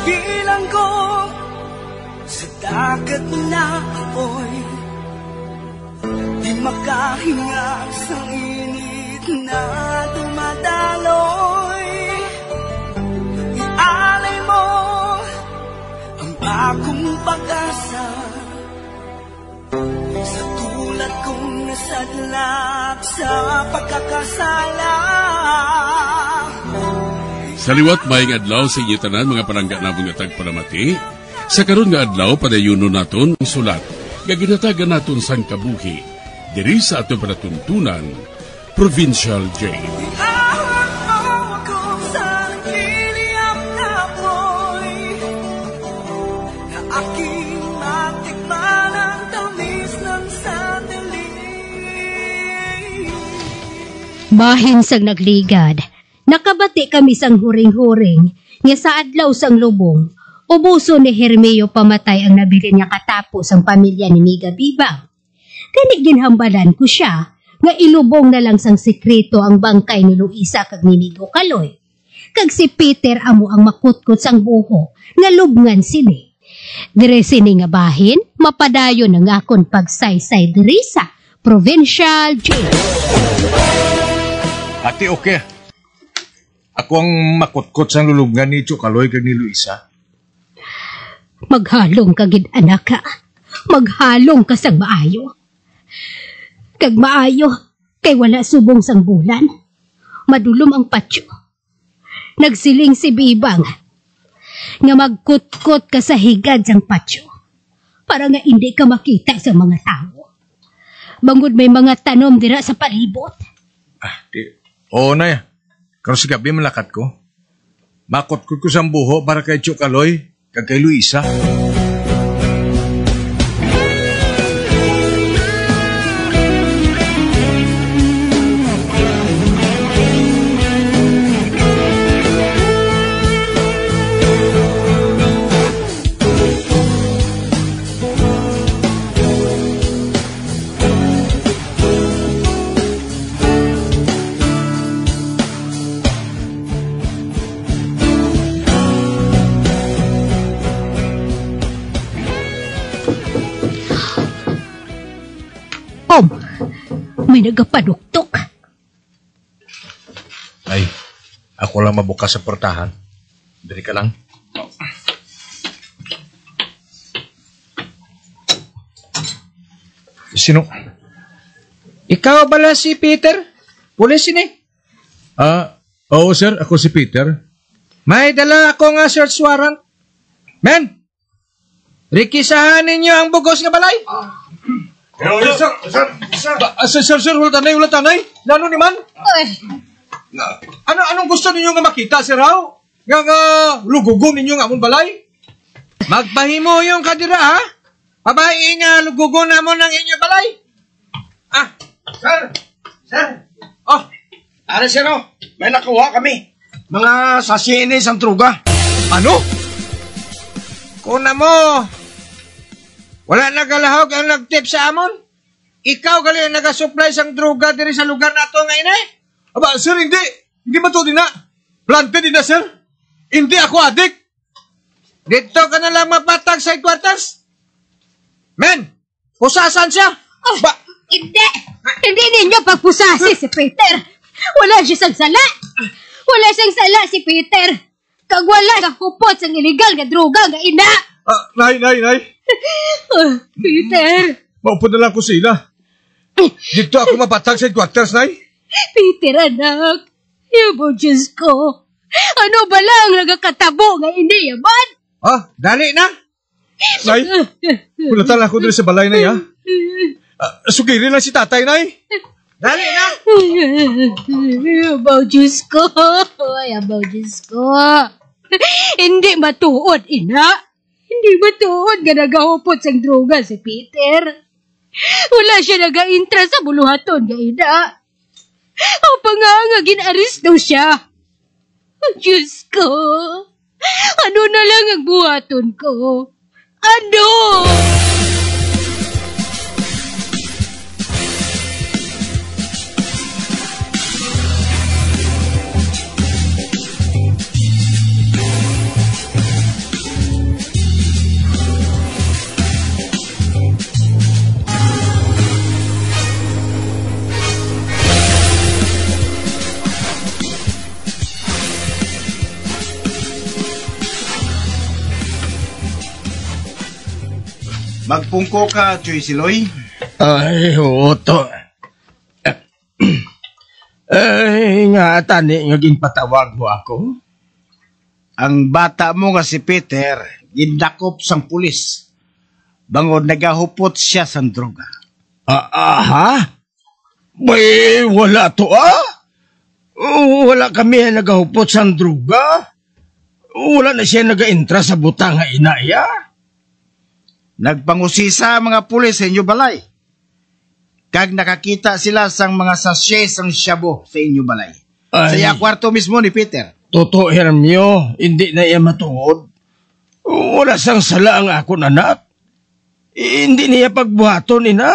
bilang ko sa dagat na apoy, di makahinga sa init na dumadaloy. Ialay mo ang akong pag-asa sa tulad kong nasadlak sa pagkakasala. Sa liwat maing adlaw sa inyo tanan mga palangga na mga tagpalamati, sa karon nga adlaw padayuno naton ang sulat nga ginatagan naton sang kabuhi diri sa ato panatuntunan Provincial Jail. Bahin sang nagligad, nakabati kami sang huring-huring nga sa adlaw sang lubong, ubuso ni Hermeo pamatay ang nabili niya katapos ang pamilya ni Miga Bibang. Kani ginhambalan ko siya nga ilubong na lang sang sekreto ang bangkay ni Luisa kag ni Migo Kaloy. Kag si Peter amo ang makutkot sang buho nga lubngan sini. Dire sini nga bahin, mapadayon ang akon pagsaysay diri sa Provincial Jail. Ate, okay. Ako ang makutkot sa lulubngan ni Chukaloy kag ni Luisa. Maghalong ka gid anak ka. Maghalong ka sang maayo. Kag maayo, kay wala subong sang bulan. Madulom ang patyo. Nagsiling si Bibang nga magkutkot ka sa higad sang patyo para nga hindi ka makita sa mga tao. Bangod may mga tanom dira sa palibot. Oo na ya. Karon sa gabi malakat ko. Makutkot ko sa buho para kay Chukaloy kag kay Luisa. May nagapaduktok. Ay, ako lang mabukas sa portahan. Dali ka lang. Sino? Ikaw bala si Peter? Pulis ini? Oo sir, ako si Peter. May dala ako nga search warrant. Men, rikisahan ninyo ang bugos nga balay. Sir, wala tanay. Lalo ni man? Anong gusto ninyo nga makita, sir, raw? Nga lugugon ninyo nga amon balay? Magpahimo yung kadira, ha? Pabayi nga lugugon na mo ng inyo balay. Sir. Ano, sir, may nakuha kami. Mga sasinis ang truga. Ano? Kuna mo, wala nagalahog ang nagtip sa amon? Ikaw gali ang nagasupply sang droga diri sa lugar na to nga inay? Aba, sir, hindi. Hindi ba ito din na? Planted din na, sir. Hindi ako adik. Dito ka na lang mapatag sa headquarters? Men, pusasan siya. Hindi. Hindi ninyo pagpusasi si Peter. Wala siya sang sala. Wala siyang sala si Peter. Kag wala sa kupot sang illegal nga droga nga ina. Nay. Peter. Maupo na lang ko sila. Dito ako mapatag sa headquarters, Nay. Peter, anak. Yabo, Diyos ko. Ano ba lang nagakatabo nga hindi yaman? Dali na. Nay, kulatan lang ako dito sa balay, Nay, ha? Sugirin lang si tatay, Nay. Dali na. Yabo, Diyos ko. Yabo, Diyos ko. Hindi matuod, ina. Hindi matuod nga nagahupot sa droga si Peter. Wala siya nag-intra sa buluhaton nga ina. Ang panganga gin-arrest daw siya. Diyos ko. Ano na lang ang buhaton ko? Ano? Magpungko ka, Choy Siloy. Ay, oo to. Ay, nga tani, nga ginpatawag mo ako. Ang bata mo nga si Peter, gindakop sang pulis. Bangod nagahupot siya sang droga. Ha? Bay, wala to Wala kami nagahupot sang droga. Wala na siya nag-intra sa butang nga inaya. Nagpangusisa mga pulis sa inyo balay. Kag nakakita sila sang mga sachet sang shabu sa inyo balay. Sa iya kwarto mismo ni Peter. Totoo, Hermio, hindi na iya matuod. Wala sang sala ang akong anak. Hindi niya pagbuhaton, ina.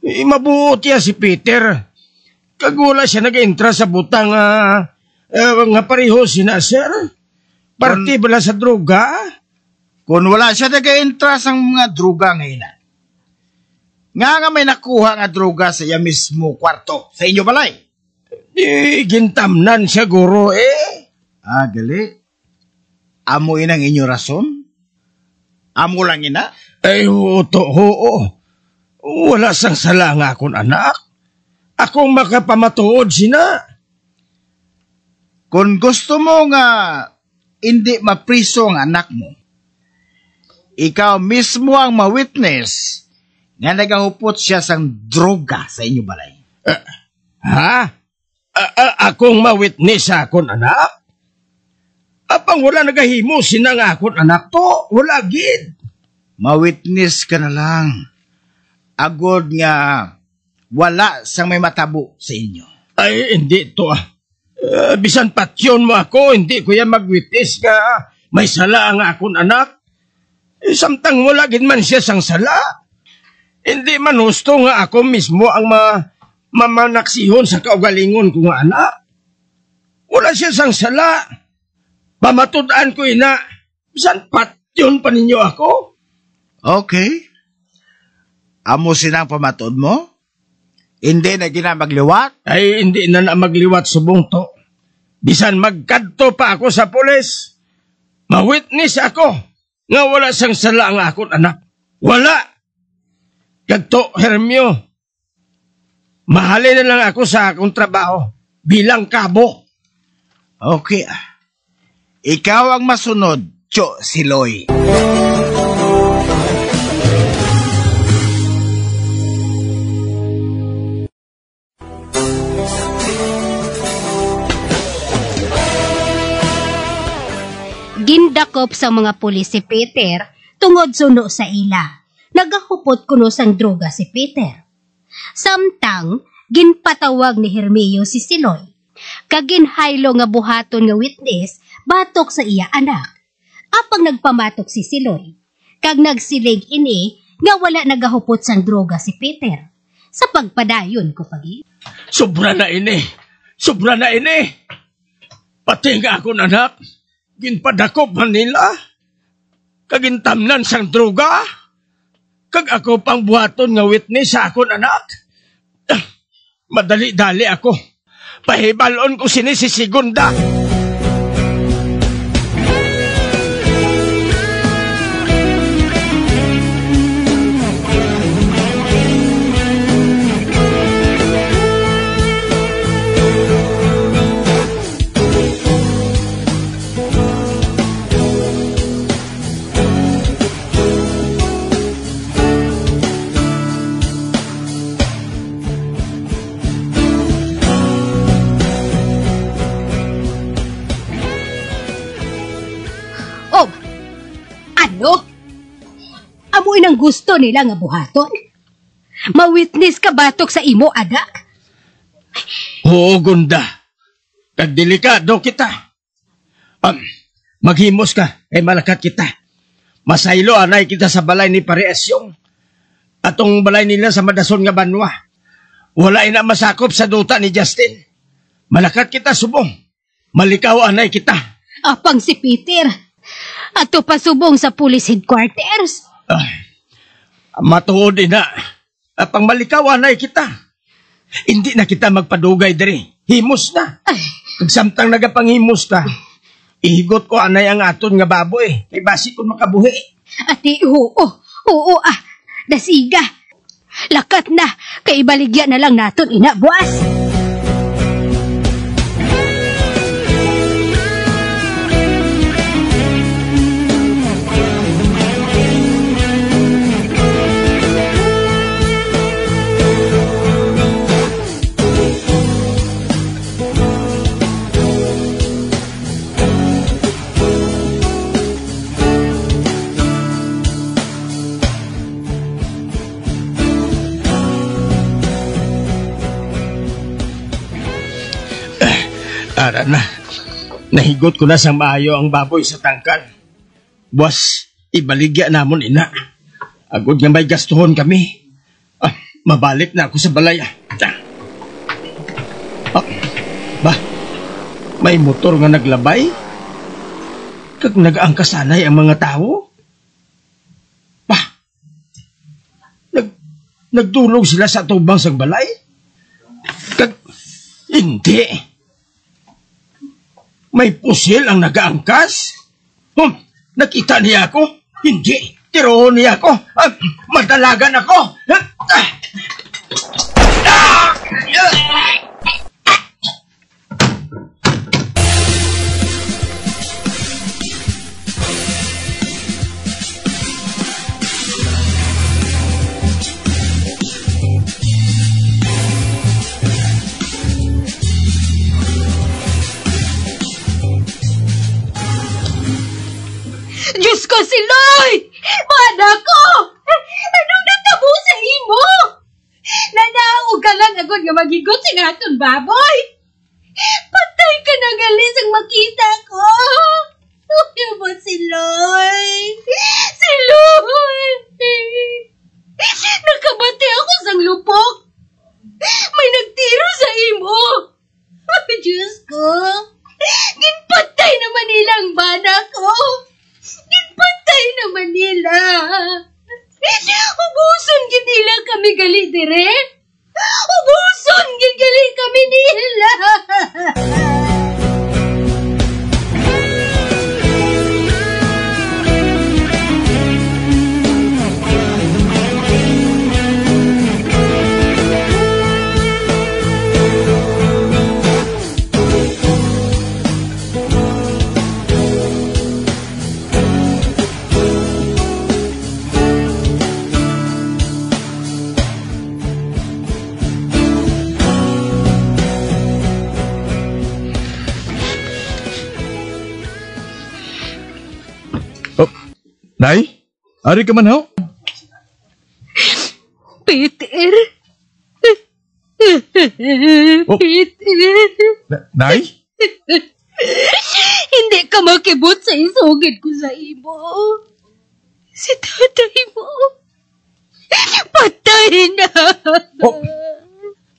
Mabuot niya si Peter. Kag wala siya nag-intra sa butang nga pareho sina, sir. Parti bala sa droga. Kung wala siya nag-intra sang mga droga ngayon, nga may nakuha nga droga sa iya mismo kwarto sa inyo balay. Gintamnan siya, guro, gali. Amo inang inyo rason? Amo lang ina? Ay, oo. Wala sang sala nga akong anak. Akong makapamatuod sina. Kung gusto mo nga hindi mapriso ang anak mo, ikaw mismo ang ma-witness nga nagahupot siya sang droga sa inyo balay. Akong ma-witness sa akong anak? Apang wala nagahimo sina nga akong anak to. Wala gid. Ma-witness ka na lang. Agod nga wala sang may matabo sa inyo. Ay, hindi to bisan patyon mo ako, hindi ko yan mag-witness nga may sala ang akong anak. Samtang wala gid man siya sang sala. Hindi man husto nga ako mismo ang mamanaksihon sa kaugalingon ko nga anak. Wala siya sang sala. Pamatudaan ko ina. Bisan patyon pa ninyo ako. Okay. Amo sinang pamatod mo? Hindi na ginamagliwat? Ay, hindi na magliwat subong to. Bisan magkadto pa ako sa pulis. Ma-witness ako nga wala sang sala ang akong anak. Wala. Kadto, Hermio. Mahalin na lang ako sa akong trabaho bilang kabo. Okay. Ikaw ang masunod, Cho Siloy. Gindakop sa mga pulis si Peter tungod suno sa ila. Nagahupot kuno sang droga si Peter. Samtang ginpatawag ni Hermio si Siloy. Kaginhaylo nga buhaton nga witness batok sa iya anak. Apang nagpamatok si Siloy. Kag nagsilig ini nga wala nagahupot sang droga si Peter. Sa pagpadayon ko pagi. Sobra na ini. Pati nga akong anak. Ginpadakop man nila. Kagintamnan sang droga. Kag ako pang buhaton nga witness sa akong anak. Madali-dali ako. Pahibalon ko sinisisigunda. Amoy ng gusto nila nga buhaton. Ma-witness ka batok sa imo, adak? Oo, Gunda. Kagdelikado kita. Maghimos ka, ay malakat kita. Masaylo anay kita sa balay ni Pare Esyong. Atong balay nila sa Madason nga banwa. Wala ina masakop sa duta ni Justin. Malakat kita subong. Malikaw anay kita. Apang si Peter. Ato pasubong sa police headquarters. Matuod ina. Apang malikaw anay kita. Hindi na kita magpadugay diri. Himos na. Kag samtang nagapanghimos ka, ihigot ko anay ang aton nga baboy. Kay basi ko makabuhi. Ati, oo. Oo dasiga. Lakat na, kay ibaligya na lang naton ina, buas. Ara na. Nahigot ko na sa maayo ang baboy sa tangkal. Buwas, ibaligya namon ina. Agod nga may gastuhon kami. Mabalik na ako sa balay. May motor nga naglabay? Kag nagaangkasanay ang mga tao? Nagdulog sila sa tubang sa balay? Kag, hindi. May pusil ang nagaangkas? Nakita niya ako? Hindi. Tiroon niya ako. Madalagan ako. Diyos ko, si Loy! Mana ko! Anong natabo sa imo? Nanaog ka lang agad nga magigot sa naton baboy. Patay ka na galis ang makita ko. Uy mo si Loy. Si Loy. Nakabati ako sang lupok. May nagtiro sa imo. Diyos ko. Ginpatay naman nila ang bana ko. Ginpatay naman nila. Ubuson ginila kami gali dire. Ubuson gingali kami nila. Nay? Ari ka man ho? Peter? Oh. Peter? Nay? Hindi ka makibot sa isugid ko sa imo. Si tatay mo. Patay na. Oh.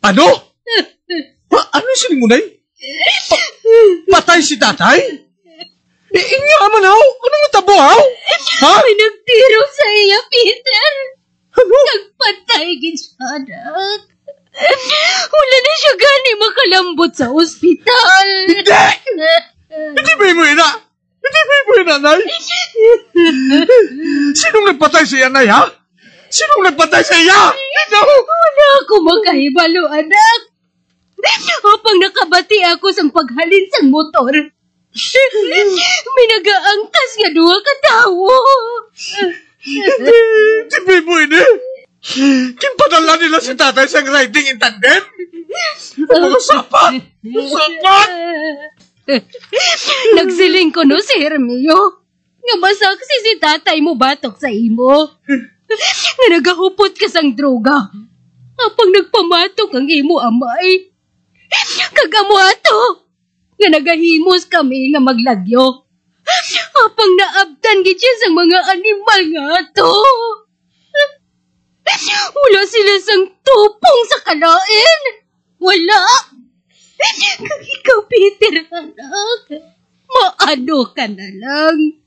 Ano? Ano siling mo, Nay? Patay si tatay? Inyo man haw? Anong natabo haw? Ha? May nagtiro sa iya, Peter. Ano? Nagpatay gid siya, anak. Wala na siya gani makalambot sa ospital. Hindi! Hindi ba mo ina? Hindi ba mo ina, Nay? Sinong nagpatay sa iya, Nay, ha? Sinong nagpatay sa iya? Ikaw! Wala ako makahibalo, anak. Apang nakabati ako sa paghalin sa motor. May nagaangkas nga duha ka tawo. Hindi mo ini? Kimpadala nila si tatay sa riding in tandem? Mga sapat! Sapat! Nagsiling ko no si Hermio. Nga masaksi si tatay mo batok sa imo. Nga nagahupot ka sang droga. Apang nagpamatok ang imo amay. Kagamo ato. Nga nagahimos kami nga maglagyo. Apang naabtan gid siya sa mga animal nga ato. Wala sila sang tupong sa kalain. Wala. Kag ikaw, Peter, anak. Maano ka na lang.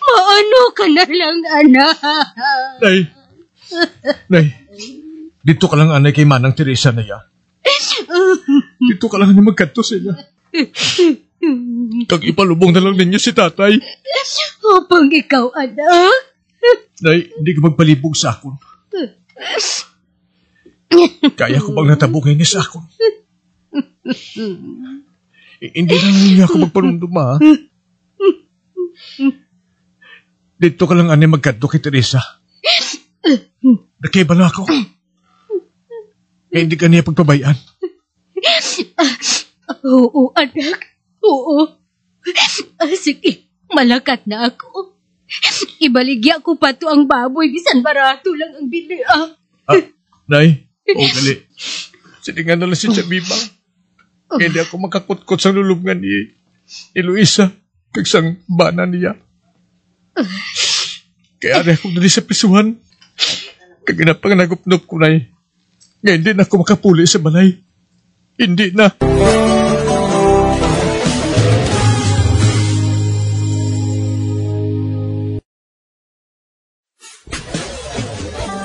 Maano ka na lang, anak. Nay, dito ka lang anay kay Manang Teresa na ya. Dito ka lang na magkanto sila. Kag ipalubong na lang ninyo si tatay. Apang ikaw, anak. Nay, hindi ka magpalibog sa akon. Kaya ko bang natabugay niya sa akon? Hindi lang niya ako magpanundum, ha? Dito ka lang, ani, magkadto kay Teresa. Nakaiba na ako. Hindi ka niya pagpabayaan. Oo, anak. Oo. Sige, malakat na ako. Ibaligya ko pa to ang baboy, bisan barato lang ang bili, Nay, gali. Siningan na lang si Chabibang. Hindi ako makakutkot sa lulubngan ni Luisa kag sang bana niya. Kaya rin ako dali sa pisuhan. Kag napanganagupnop ko, Nay. Ngayon hindi na ako makapuli sa balay. Hindi na.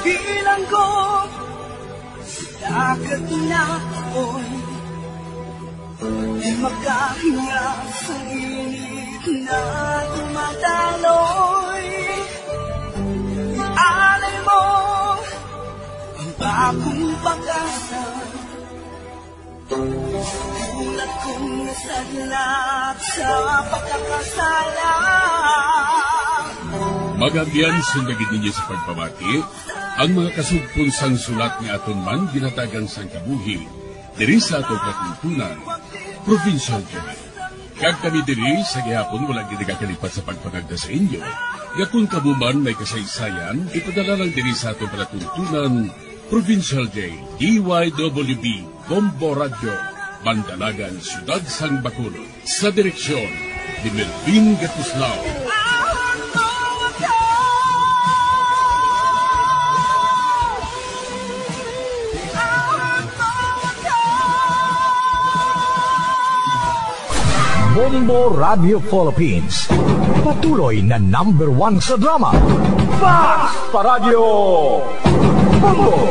Bilang ko dagat na ako'y di makahinga sa init na tumataloy. Alay mo ang bagong pag-asa, tulad kong nasadlak sa pagkakasala. Magabiyan sundagin ninyo sa pagpamati, ang mga kasugpon sang sulat ni aton man ginatagan sang kabuhi, diri sa atong katuntunan, Provincial Journal. Kag kami diri sa gihapon wala ginagakalipat sa pagpanagda sa inyo. Yakun kabuman may kasaysayan, ipadala lang diri sa atong palatuntunan, Provincial J, DYWB, Bombo Radio, Bandalagan, Siyudad San Bacolod, sa direksyon ni Melvin Gatuslao. Bombo Radio Philippines. Patuloy na #1 sa drama. Fast pa Radio! Bombo!